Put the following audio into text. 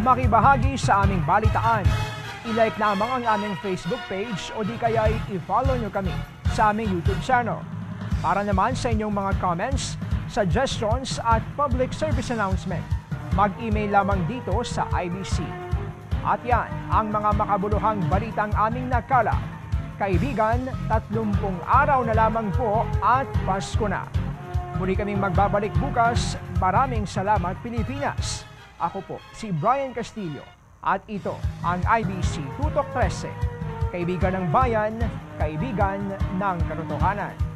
makibahagi sa aming balitaan. I-like lamang ang aming Facebook page o di kaya i-follow nyo kami sa aming YouTube channel. Para naman sa inyong mga comments, suggestions at public service announcement, mag-email lamang dito sa IBC. At yan ang mga makabuluhang balitang aming nakala. Kaibigan, 30 araw na lamang po at Pasko na. Muli kaming magbabalik bukas. Maraming salamat, Pilipinas. Ako po si Brian Castillo at ito ang IBC Tutok 13. Kaibigan ng bayan, kaibigan ng katotohanan.